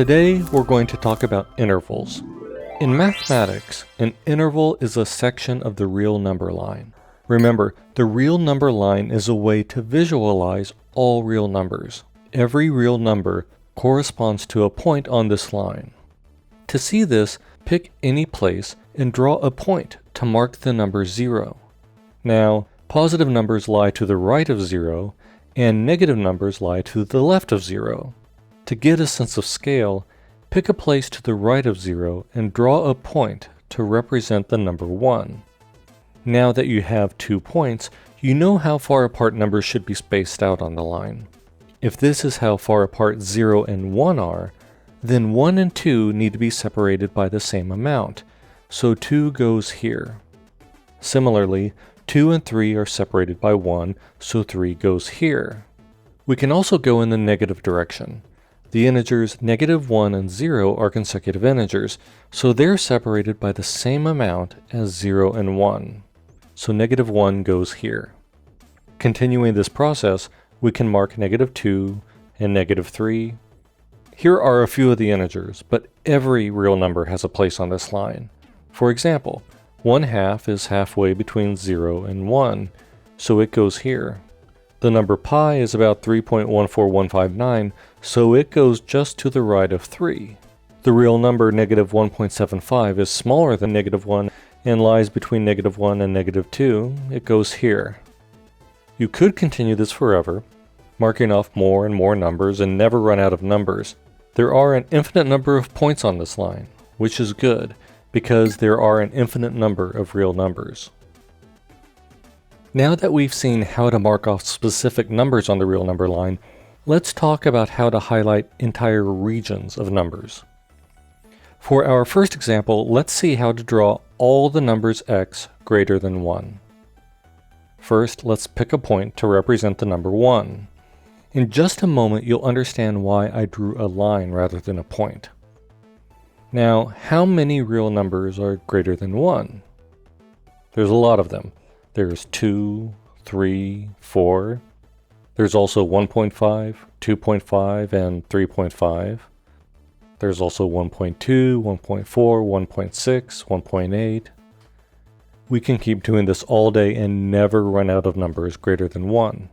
Today we're going to talk about intervals. In mathematics, an interval is a section of the real number line. Remember, the real number line is a way to visualize all real numbers. Every real number corresponds to a point on this line. To see this, pick any place and draw a point to mark the number 0. Now, positive numbers lie to the right of 0, and negative numbers lie to the left of 0. To get a sense of scale, pick a place to the right of 0 and draw a point to represent the number 1. Now that you have 2 points, you know how far apart numbers should be spaced out on the line. If this is how far apart 0 and 1 are, then 1 and 2 need to be separated by the same amount, so 2 goes here. Similarly, 2 and 3 are separated by 1, so 3 goes here. We can also go in the negative direction. The integers -1 and 0 are consecutive integers, so they're separated by the same amount as 0 and 1. So -1 goes here. Continuing this process, we can mark -2 and -3. Here are a few of the integers, but every real number has a place on this line. For example, 1/2 is halfway between 0 and 1, so it goes here. The number pi is about 3.14159, so it goes just to the right of 3. The real number -1.75 is smaller than -1 and lies between -1 and -2. It goes here. You could continue this forever, marking off more and more numbers and never run out of numbers. There are an infinite number of points on this line, which is good, because there are an infinite number of real numbers. Now that we've seen how to mark off specific numbers on the real number line, let's talk about how to highlight entire regions of numbers. For our first example, let's see how to draw all the numbers x greater than 1. First, let's pick a point to represent the number 1. In just a moment, you'll understand why I drew a line rather than a point. Now, how many real numbers are greater than 1? There's a lot of them. There's 2, 3, 4. There's also 1.5, 2.5, and 3.5. There's also 1.2, 1.4, 1.6, 1.8. We can keep doing this all day and never run out of numbers greater than 1.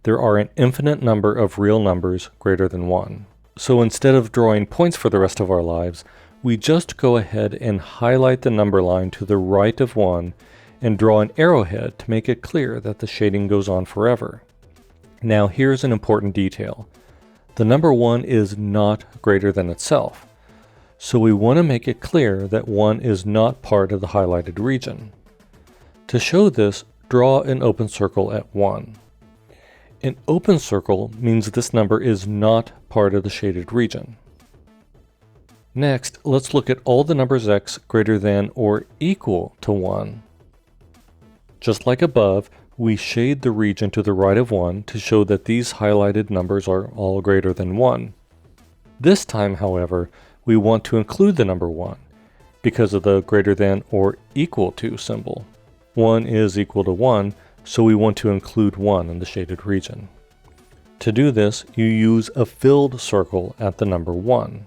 There are an infinite number of real numbers greater than 1. So instead of drawing points for the rest of our lives, we just go ahead and highlight the number line to the right of 1 and draw an arrowhead to make it clear that the shading goes on forever. Now here's an important detail. The number 1 is not greater than itself, so we want to make it clear that 1 is not part of the highlighted region. To show this, draw an open circle at 1. An open circle means this number is not part of the shaded region. Next, let's look at all the numbers x greater than or equal to 1. Just like above, we shade the region to the right of 1 to show that these highlighted numbers are all greater than 1. This time, however, we want to include the number 1 because of the greater than or equal to symbol. 1 is equal to 1, so we want to include 1 in the shaded region. To do this, you use a filled circle at the number 1.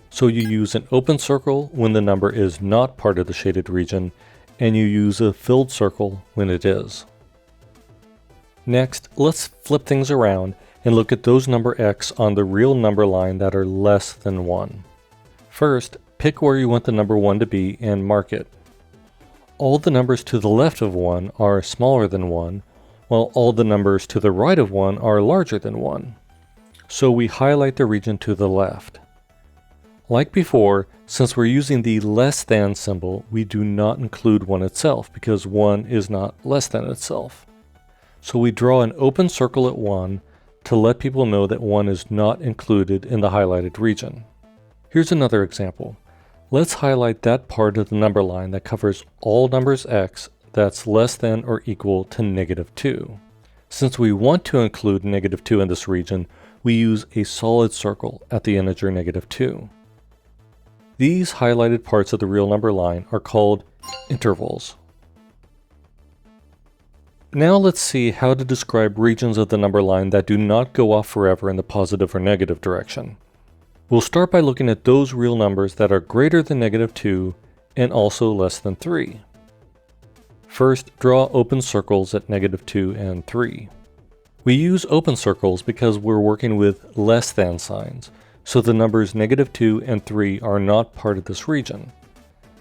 So you use an open circle when the number is not part of the shaded region, and you use a filled circle when it is. Next, let's flip things around and look at those number x on the real number line that are less than 1. First, pick where you want the number 1 to be and mark it. All the numbers to the left of 1 are smaller than 1, while all the numbers to the right of 1 are larger than 1. So we highlight the region to the left. Like before, since we're using the less than symbol, we do not include 1 itself because 1 is not less than itself. So we draw an open circle at 1 to let people know that 1 is not included in the highlighted region. Here's another example. Let's highlight that part of the number line that covers all numbers x that's less than or equal to -2. Since we want to include -2 in this region, we use a solid circle at the integer -2. These highlighted parts of the real number line are called intervals. Now let's see how to describe regions of the number line that do not go off forever in the positive or negative direction. We'll start by looking at those real numbers that are greater than -2 and also less than 3. First, draw open circles at -2 and 3. We use open circles because we're working with less than signs, so the numbers -2 and 3 are not part of this region.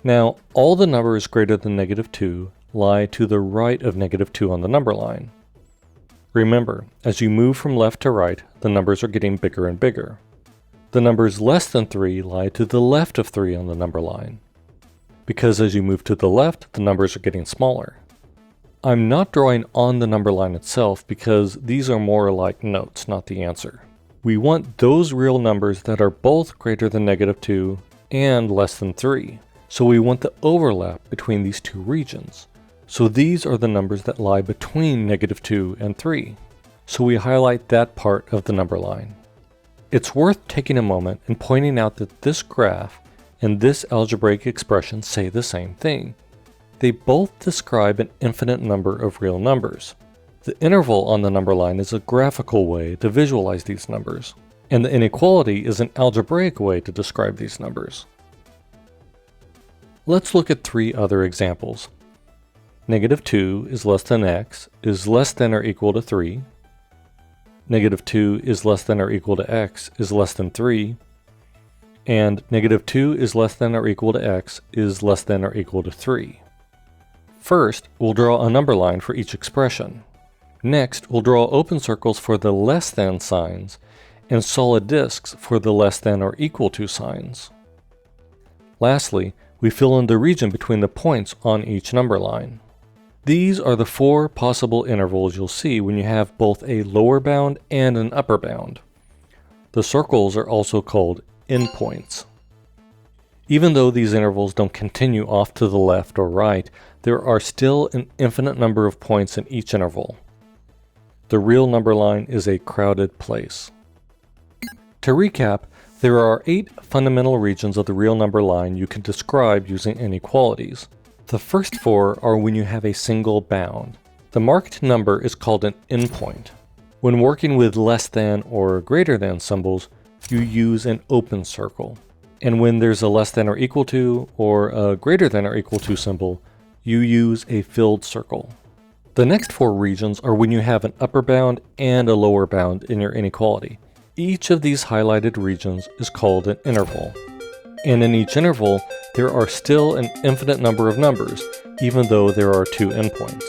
Now, all the numbers greater than -2 lie to the right of -2 on the number line. Remember, as you move from left to right, the numbers are getting bigger and bigger. The numbers less than 3 lie to the left of 3 on the number line, because as you move to the left, the numbers are getting smaller. I'm not drawing on the number line itself because these are more like notes, not the answer. We want those real numbers that are both greater than -2 and less than 3. So we want the overlap between these two regions. So these are the numbers that lie between -2 and 3. So we highlight that part of the number line. It's worth taking a moment and pointing out that this graph and this algebraic expression say the same thing. They both describe an infinite number of real numbers. The interval on the number line is a graphical way to visualize these numbers, and the inequality is an algebraic way to describe these numbers. Let's look at 3 other examples. -2 is less than x is less than or equal to 3. -2 is less than or equal to x is less than 3. And -2 is less than or equal to x is less than or equal to 3. First, we'll draw a number line for each expression. Next, we'll draw open circles for the less than signs and solid disks for the less than or equal to signs. Lastly, we fill in the region between the points on each number line. These are the 4 possible intervals you'll see when you have both a lower bound and an upper bound. The circles are also called endpoints. Even though these intervals don't continue off to the left or right, there are still an infinite number of points in each interval. The real number line is a crowded place. To recap, there are 8 fundamental regions of the real number line you can describe using inequalities. The first 4 are when you have a single bound. The marked number is called an endpoint. When working with less than or greater than symbols, you use an open circle. And when there's a less than or equal to or a greater than or equal to symbol, you use a filled circle. The next 4 regions are when you have an upper bound and a lower bound in your inequality. Each of these highlighted regions is called an interval. And in each interval, there are still an infinite number of numbers, even though there are 2 endpoints.